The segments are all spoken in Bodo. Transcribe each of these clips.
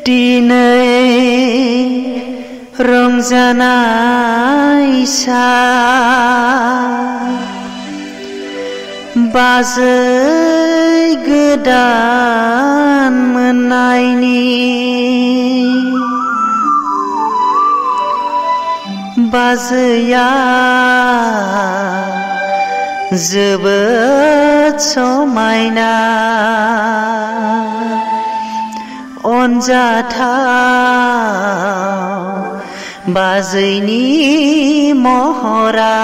दिनै रंजानाय सान बाजै गोदान मोननायनि बाजैया जोबोद समायना अनजाथाव बाजैनि महरा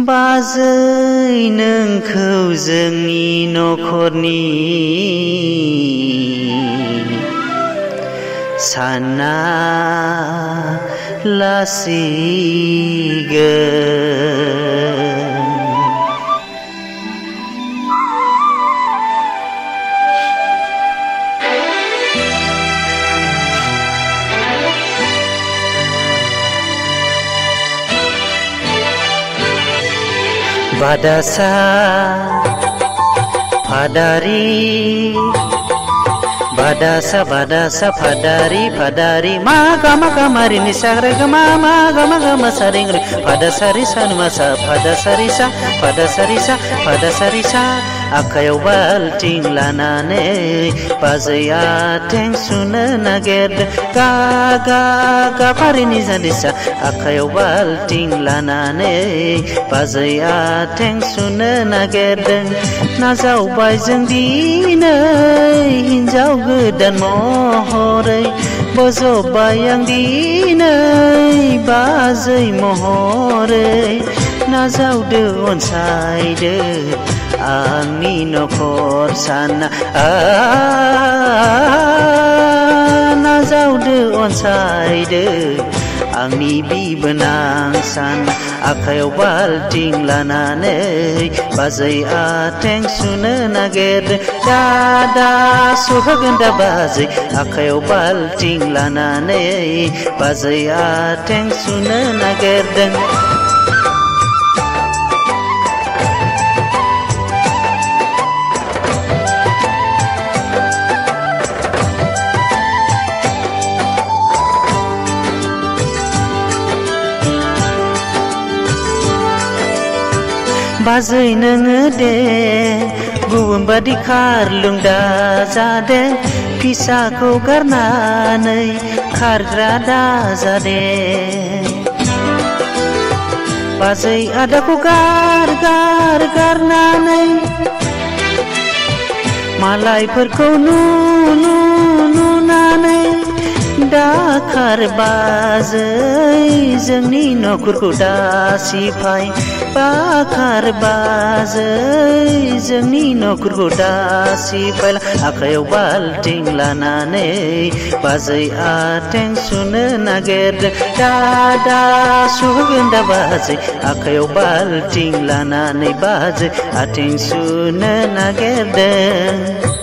बाजै नोंखौ जोंनि नखरनि सानना लासिगोन Badasa Padari Badasa Badasa Padari Padari Maga Maga Marini Sagre Gama Maga Maga Masaringri Padasari Sanmasa Padasarisa Padasarisa Padasarisa Akayaw balting lanane Bazaya teng suna naged Gaga Gaparini Zadisa Akayaw balting lanane Bazaya teng suna naged Nazaw bayjeng dinay Hinjaw godan mohoray Bozobbay ang dinay Bazay mohoray Nazaw doon sayde Angni nokor sana Nazaw doon sayde Angni bibenang sana Akayaw balting lanane Bazay ateng suna naged Dada suhaganda bazay Akayaw balting lanane Bazay ateng suna naged Bazay nोङो दे गुबुन बादि खारलुंदा जादे फिसाखौ गारनानै खारग्रा दाजादे बाजै आदाखौ गारनानै मालायफोरखौ नुनानै दाखार बाजै जोंनि नखरखौ दासिफाय बाखार बाजै जोंनि नखरखौ दासिफाय आखायाव बाल्टिं लानानै बाजै आथें सुनो नागिरदों दादा सुगोन दा बाजै आखायाव बाल्टिं लानानै बाजै आथें सुनो नागिरदों